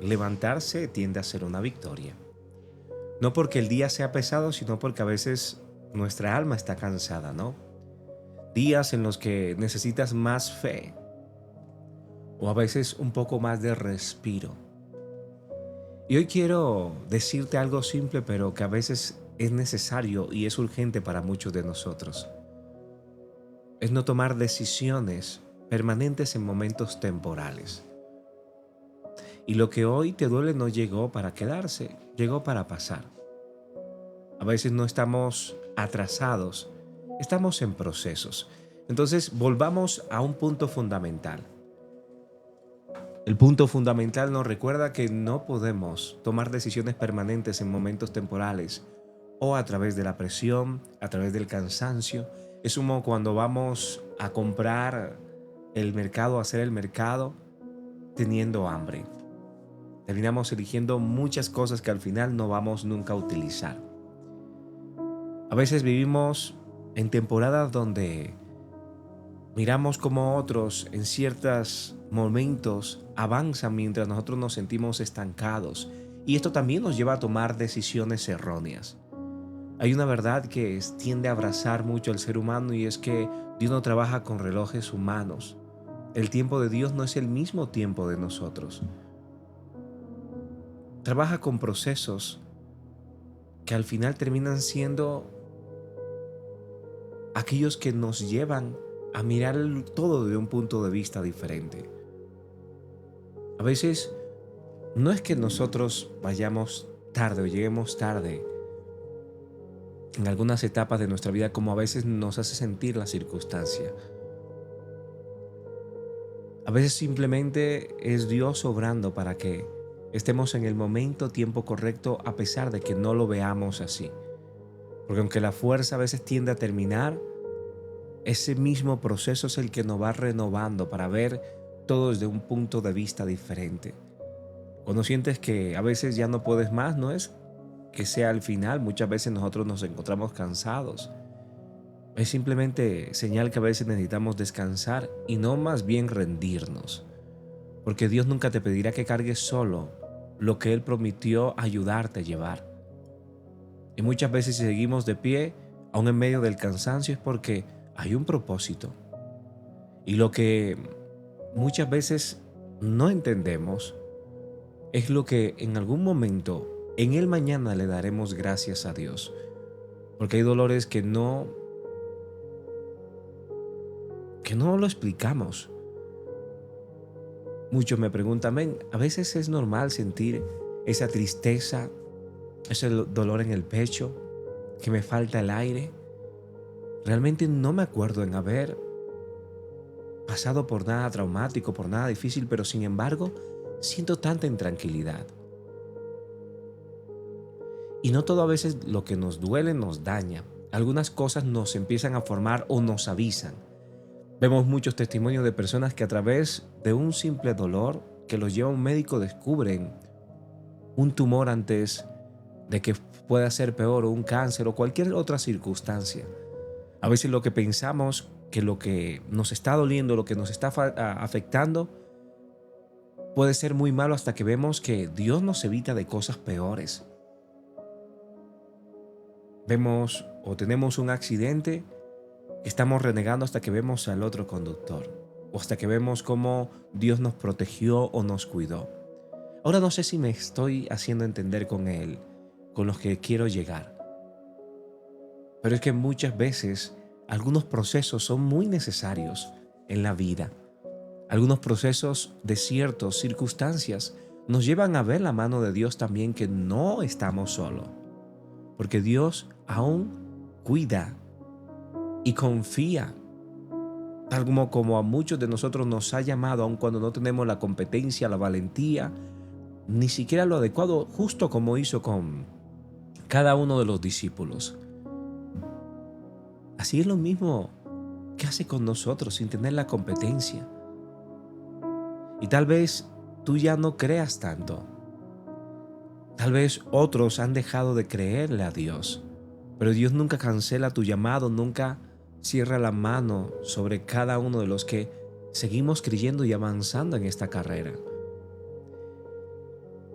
levantarse tiende a ser una victoria. No porque el día sea pesado, sino porque a veces nuestra alma está cansada, ¿no? Días en los que necesitas más fe o a veces un poco más de respiro. Y hoy quiero decirte algo simple, pero que a veces es necesario y es urgente para muchos de nosotros. Es no tomar decisiones permanentes en momentos temporales. Y lo que hoy te duele no llegó para quedarse, llegó para pasar. A veces no estamos atrasados, estamos en procesos. Entonces volvamos a un punto fundamental. El punto fundamental nos recuerda que no podemos tomar decisiones permanentes en momentos temporales o a través de la presión, a través del cansancio. Es como cuando vamos a comprar el mercado, a hacer el mercado teniendo hambre. Terminamos eligiendo muchas cosas que al final no vamos nunca a utilizar. A veces vivimos en temporadas donde miramos como otros en ciertos momentos avanzan mientras nosotros nos sentimos estancados, y esto también nos lleva a tomar decisiones erróneas. Hay una verdad que tiende a abrazar mucho al ser humano, y es que Dios no trabaja con relojes humanos. El tiempo de Dios no es el mismo tiempo de nosotros. Trabaja con procesos que al final terminan siendo aquellos que nos llevan a mirar todo desde un punto de vista diferente. A veces no es que nosotros vayamos tarde o lleguemos tarde en algunas etapas de nuestra vida, como a veces nos hace sentir la circunstancia. A veces simplemente es Dios obrando para que estemos en el momento, tiempo correcto, a pesar de que no lo veamos así. Porque aunque la fuerza a veces tiende a terminar, ese mismo proceso es el que nos va renovando para ver todo desde un punto de vista diferente. Cuando sientes que a veces ya no puedes más, no es que sea al final, muchas veces nosotros nos encontramos cansados. Es simplemente señal que a veces necesitamos descansar y no más bien rendirnos. Porque Dios nunca te pedirá que cargues solo lo que Él prometió ayudarte a llevar. Y muchas veces si seguimos de pie, aún en medio del cansancio, es porque hay un propósito. Y lo que muchas veces no entendemos es lo que en algún momento, en el mañana, le daremos gracias a Dios. Porque hay dolores que no lo explicamos. Muchos me preguntan, ven, a veces es normal sentir esa tristeza, ese dolor en el pecho, que me falta el aire. Realmente no me acuerdo en haber pasado por nada traumático, por nada difícil, pero sin embargo, siento tanta intranquilidad. Y no todo a veces lo que nos duele nos daña. Algunas cosas nos empiezan a formar o nos avisan. Vemos muchos testimonios de personas que a través de un simple dolor que los lleva a un médico descubren un tumor antes de que pueda ser peor, o un cáncer o cualquier otra circunstancia. A veces lo que pensamos que lo que nos está doliendo, lo que nos está afectando, puede ser muy malo hasta que vemos que Dios nos evita de cosas peores. Vemos o tenemos un accidente, estamos renegando hasta que vemos al otro conductor, o hasta que vemos cómo Dios nos protegió o nos cuidó. Ahora no sé si me estoy haciendo entender con los que quiero llegar, pero es que muchas veces algunos procesos son muy necesarios en la vida. Algunos procesos de ciertas circunstancias nos llevan a ver la mano de Dios también, que no estamos solos, porque Dios aún cuida y confía, tal como a muchos de nosotros nos ha llamado, aun cuando no tenemos la competencia, la valentía, ni siquiera lo adecuado, justo como hizo con cada uno de los discípulos. Así es lo mismo que hace con nosotros sin tener la competencia. Y tal vez tú ya no creas tanto. Tal vez otros han dejado de creerle a Dios, pero Dios nunca cancela tu llamado, nunca cierra la mano sobre cada uno de los que seguimos creyendo y avanzando en esta carrera.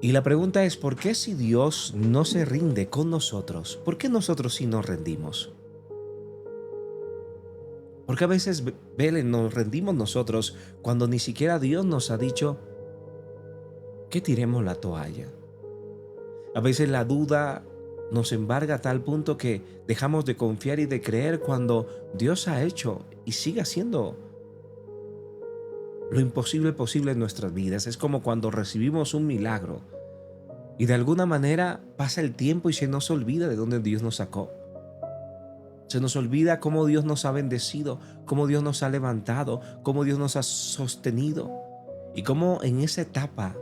Y la pregunta es, ¿por qué si Dios no se rinde con nosotros? ¿Por qué nosotros sí nos rendimos? Porque a veces, Belén, nos rendimos nosotros cuando ni siquiera Dios nos ha dicho que tiremos la toalla. A veces la duda nos embarga a tal punto que dejamos de confiar y de creer cuando Dios ha hecho y sigue haciendo lo imposible posible en nuestras vidas. Es como cuando recibimos un milagro y de alguna manera pasa el tiempo y se nos olvida de dónde Dios nos sacó. Se nos olvida cómo Dios nos ha bendecido, cómo Dios nos ha levantado, cómo Dios nos ha sostenido y cómo en esa etapa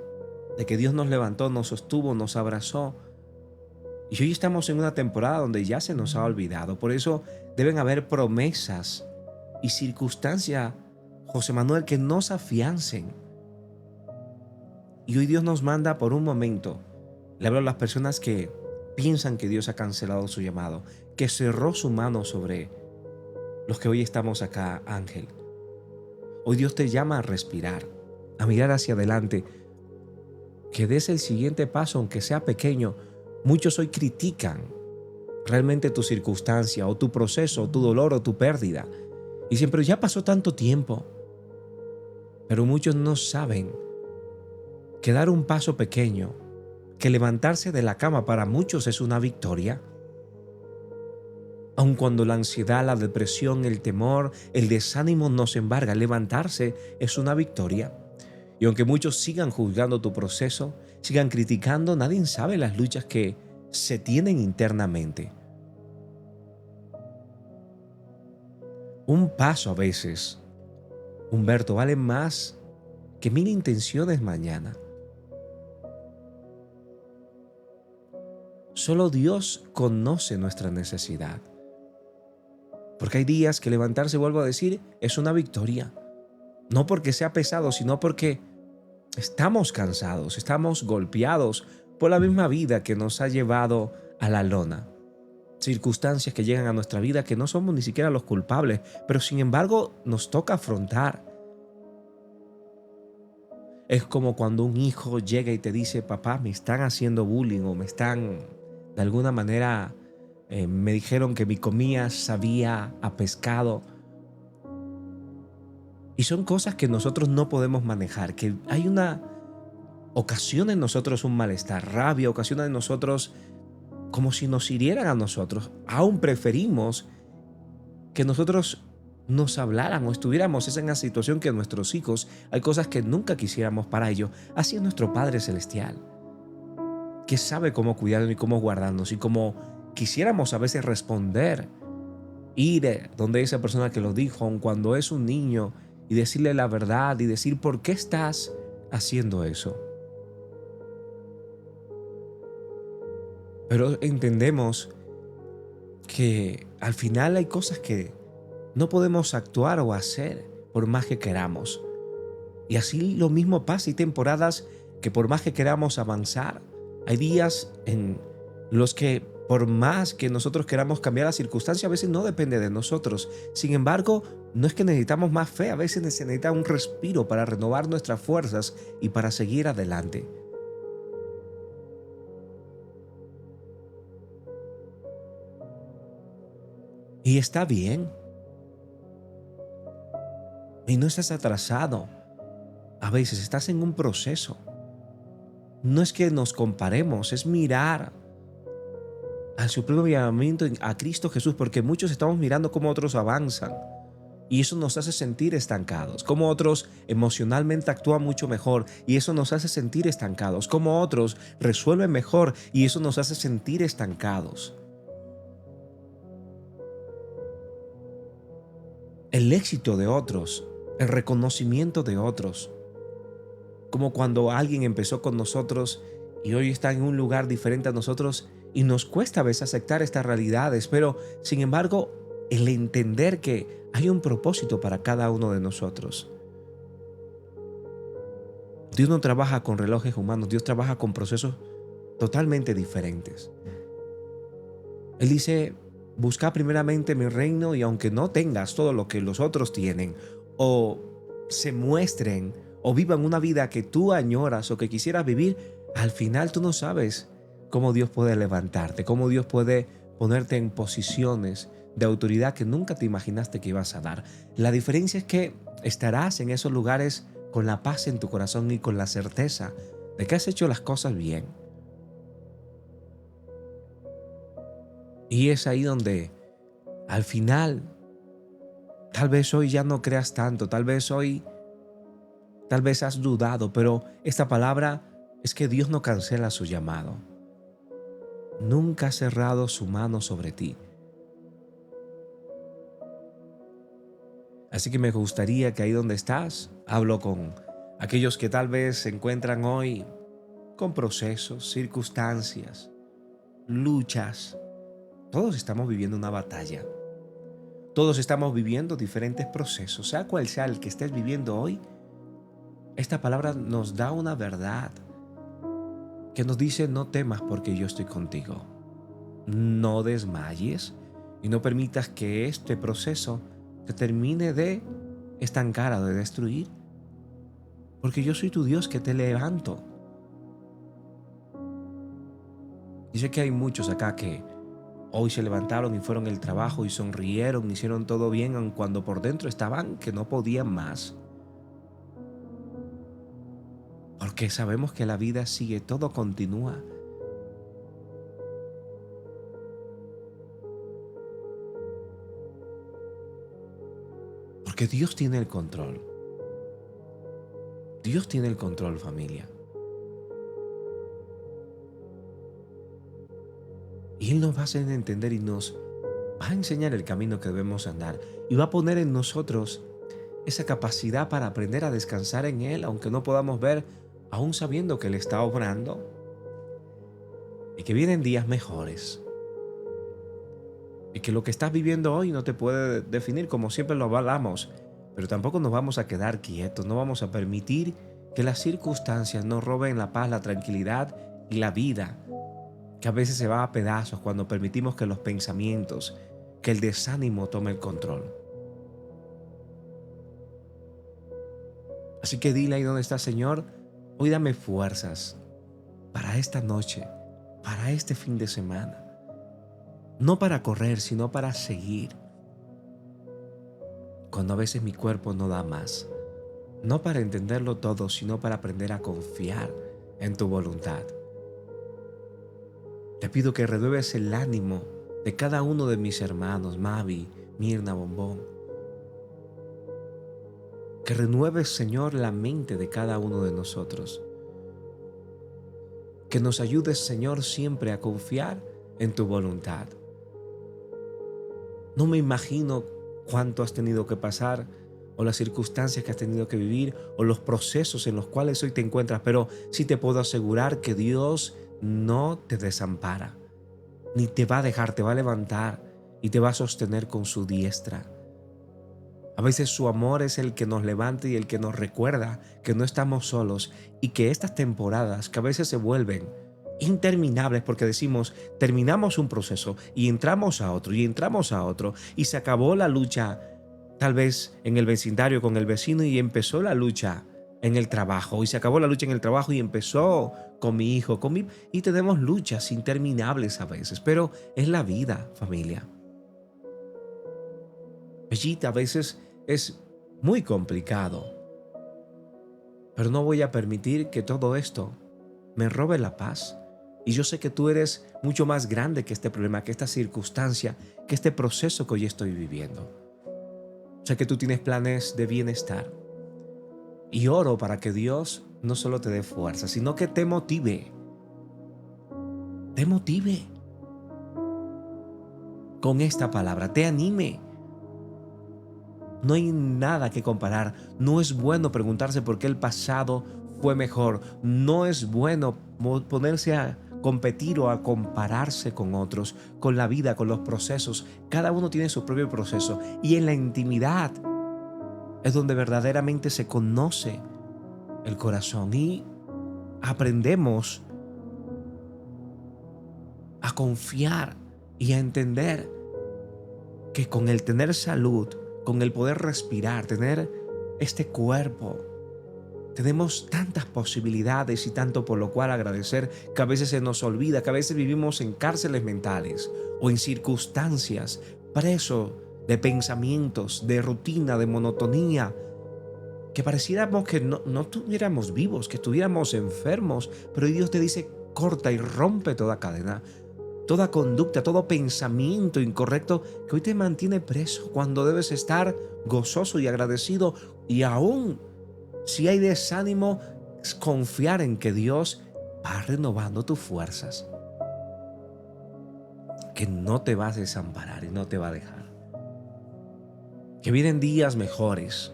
de que Dios nos levantó, nos sostuvo, nos abrazó. Y hoy estamos en una temporada donde ya se nos ha olvidado. Por eso deben haber promesas y circunstancias, José Manuel, que nos afiancen. Y hoy Dios nos manda por un momento. Le hablo a las personas que piensan que Dios ha cancelado su llamado, que cerró su mano sobre los que hoy estamos acá, Ángel. Hoy Dios te llama a respirar, a mirar hacia adelante, que des el siguiente paso, aunque sea pequeño. Muchos hoy critican realmente tu circunstancia o tu proceso, o tu dolor o tu pérdida. Y siempre ya pasó tanto tiempo. Pero muchos no saben que dar un paso pequeño, que levantarse de la cama para muchos es una victoria. Aun cuando la ansiedad, la depresión, el temor, el desánimo nos embarga, levantarse es una victoria. Y aunque muchos sigan juzgando tu proceso, sigan criticando, nadie sabe las luchas que se tienen internamente. Un paso a veces, Humberto, vale más que 1000 intenciones mañana. Solo Dios conoce nuestra necesidad. Porque hay días que levantarse, vuelvo a decir, es una victoria. No porque sea pesado, sino porque estamos cansados, estamos golpeados por la misma vida que nos ha llevado a la lona. Circunstancias que llegan a nuestra vida que no somos ni siquiera los culpables, pero sin embargo nos toca afrontar. Es como cuando un hijo llega y te dice, papá, me están haciendo bullying o me están, de alguna manera, me dijeron que mi comida sabía a pescado. Y son cosas que nosotros no podemos manejar, que ocasiona en nosotros un malestar, rabia, ocasiona en nosotros como si nos hirieran a nosotros. Aún preferimos que nosotros nos hablaran o estuviéramos en la situación que nuestros hijos, hay cosas que nunca quisiéramos para ellos. Así es nuestro Padre Celestial, que sabe cómo cuidarnos y cómo guardarnos, y cómo quisiéramos a veces responder, ir donde esa persona que lo dijo, aun cuando es un niño, y decirle la verdad y decir, ¿por qué estás haciendo eso? Pero entendemos que al final hay cosas que no podemos actuar o hacer por más que queramos. Y así lo mismo pasa. Hay temporadas que por más que queramos avanzar, hay días en los que por más que nosotros queramos cambiar la circunstancia, a veces no depende de nosotros. Sin embargo, no es que necesitamos más fe, a veces se necesita un respiro para renovar nuestras fuerzas y para seguir adelante. Y está bien. Y no estás atrasado. A veces estás en un proceso. No es que nos comparemos, es mirar al supremo llamamiento a Cristo Jesús, porque muchos estamos mirando cómo otros avanzan y eso nos hace sentir estancados, cómo otros emocionalmente actúan mucho mejor y eso nos hace sentir estancados, cómo otros resuelven mejor y eso nos hace sentir estancados. El éxito de otros, el reconocimiento de otros, como cuando alguien empezó con nosotros y hoy está en un lugar diferente a nosotros y nos cuesta a veces aceptar estas realidades, pero sin embargo el entender que hay un propósito para cada uno de nosotros. Dios no trabaja con relojes humanos, Dios trabaja con procesos totalmente diferentes. Él dice, busca primeramente mi reino y aunque no tengas todo lo que los otros tienen o se muestren o vivan una vida que tú añoras o que quisieras vivir, Al final tú no sabes cómo Dios puede levantarte, cómo Dios puede ponerte en posiciones de autoridad que nunca te imaginaste que ibas a dar. La diferencia es que estarás en esos lugares con la paz en tu corazón y con la certeza de que has hecho las cosas bien. Y es ahí donde al final, tal vez hoy ya no creas tanto, tal vez has dudado, pero esta palabra es que Dios no cancela su llamado. Nunca ha cerrado su mano sobre ti. Así que me gustaría que ahí donde estás, hablo con aquellos que tal vez se encuentran hoy con procesos, circunstancias, luchas. Todos estamos viviendo una batalla. Todos estamos viviendo diferentes procesos. Sea cual sea el que estés viviendo hoy, esta palabra nos da una verdad que nos dice: no temas porque yo estoy contigo. No desmayes y no permitas que este proceso te termine de estancar o de destruir, porque yo soy tu Dios que te levanto. Y sé que hay muchos acá que hoy se levantaron y fueron al trabajo y sonrieron, hicieron todo bien, aun cuando por dentro estaban que no podían más. Porque sabemos que la vida sigue, todo continúa. Porque Dios tiene el control. Dios tiene el control, familia. Y Él nos va a hacer entender y nos va a enseñar el camino que debemos andar. Y va a poner en nosotros esa capacidad para aprender a descansar en Él, aunque no podamos ver, aún sabiendo que Él está obrando y que vienen días mejores. Y que lo que estás viviendo hoy no te puede definir, como siempre lo hablamos, pero tampoco nos vamos a quedar quietos, no vamos a permitir que las circunstancias nos roben la paz, la tranquilidad y la vida, que a veces se va a pedazos cuando permitimos que los pensamientos, que el desánimo tome el control. Así que dile ahí donde está: Señor, hoy dame fuerzas para esta noche, para este fin de semana. No para correr, sino para seguir. Cuando a veces mi cuerpo no da más. No para entenderlo todo, sino para aprender a confiar en tu voluntad. Te pido que renueves el ánimo de cada uno de mis hermanos, Mavi, Mirna, Bombón. Que renueves, Señor, la mente de cada uno de nosotros. Que nos ayudes, Señor, siempre a confiar en tu voluntad. No me imagino cuánto has tenido que pasar, o las circunstancias que has tenido que vivir, o los procesos en los cuales hoy te encuentras, pero sí te puedo asegurar que Dios no te desampara, ni te va a dejar, te va a levantar y te va a sostener con su diestra. A veces su amor es el que nos levanta y el que nos recuerda que no estamos solos, y que estas temporadas que a veces se vuelven interminables porque decimos: terminamos un proceso y entramos a otro y entramos a otro, y se acabó la lucha tal vez en el vecindario con el vecino y empezó la lucha en el trabajo, y se acabó la lucha en el trabajo y empezó con mi hijo, y tenemos luchas interminables a veces, pero es la vida, familia. Allí a veces es muy complicado, pero no voy a permitir que todo esto me robe la paz. Y yo sé que tú eres mucho más grande que este problema, que esta circunstancia, que este proceso que hoy estoy viviendo. Sé que tú tienes planes de bienestar. Y oro para que Dios no solo te dé fuerza, sino que te motive. Te motive con esta palabra, te anime. No hay nada que comparar. No es bueno preguntarse por qué el pasado fue mejor. No es bueno ponerse a competir o a compararse con otros, con la vida, con los procesos. Cada uno tiene su propio proceso, y en la intimidad es donde verdaderamente se conoce el corazón y aprendemos a confiar y a entender que con el tener salud, con el poder respirar, tener este cuerpo, Tenemos tantas posibilidades y tanto por lo cual agradecer que a veces se nos olvida, que a veces vivimos en cárceles mentales o en circunstancias, presos de pensamientos, de rutina, de monotonía, que pareciéramos que no estuviéramos vivos, que estuviéramos enfermos, pero Dios te dice, corta y rompe toda cadena, toda conducta, todo pensamiento incorrecto que hoy te mantiene preso cuando debes estar gozoso y agradecido, y aún si hay desánimo, confiar en que Dios va renovando tus fuerzas, que no te vas a desamparar y no te va a dejar, que vienen días mejores,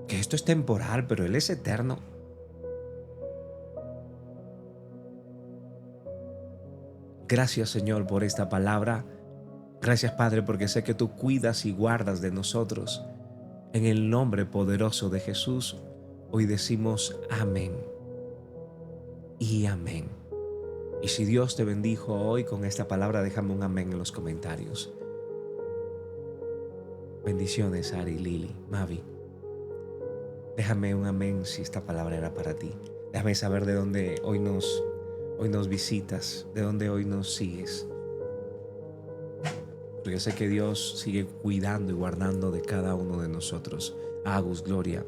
que esto es temporal, pero Él es eterno. Gracias, Señor, por esta palabra. Gracias, Padre, porque sé que tú cuidas y guardas de nosotros. En el nombre poderoso de Jesús, hoy decimos amén y amén. Y si Dios te bendijo hoy con esta palabra, déjame un amén en los comentarios. Bendiciones, Ari, Lili, Mavi. Déjame un amén si esta palabra era para ti. Déjame saber de dónde hoy nos visitas, de dónde hoy nos sigues. Porque sé que Dios sigue cuidando y guardando de cada uno de nosotros. Agus, Gloria,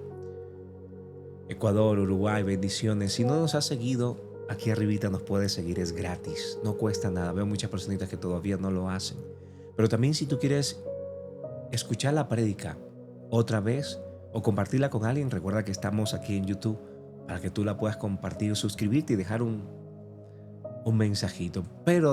Ecuador, Uruguay, bendiciones. Si no nos has seguido, aquí arribita nos puedes seguir, es gratis, no cuesta nada. Veo muchas personitas que todavía no lo hacen. Pero también si tú quieres escuchar la prédica otra vez o compartirla con alguien, recuerda que estamos aquí en YouTube para que tú la puedas compartir, suscribirte y dejar un mensajito. Pero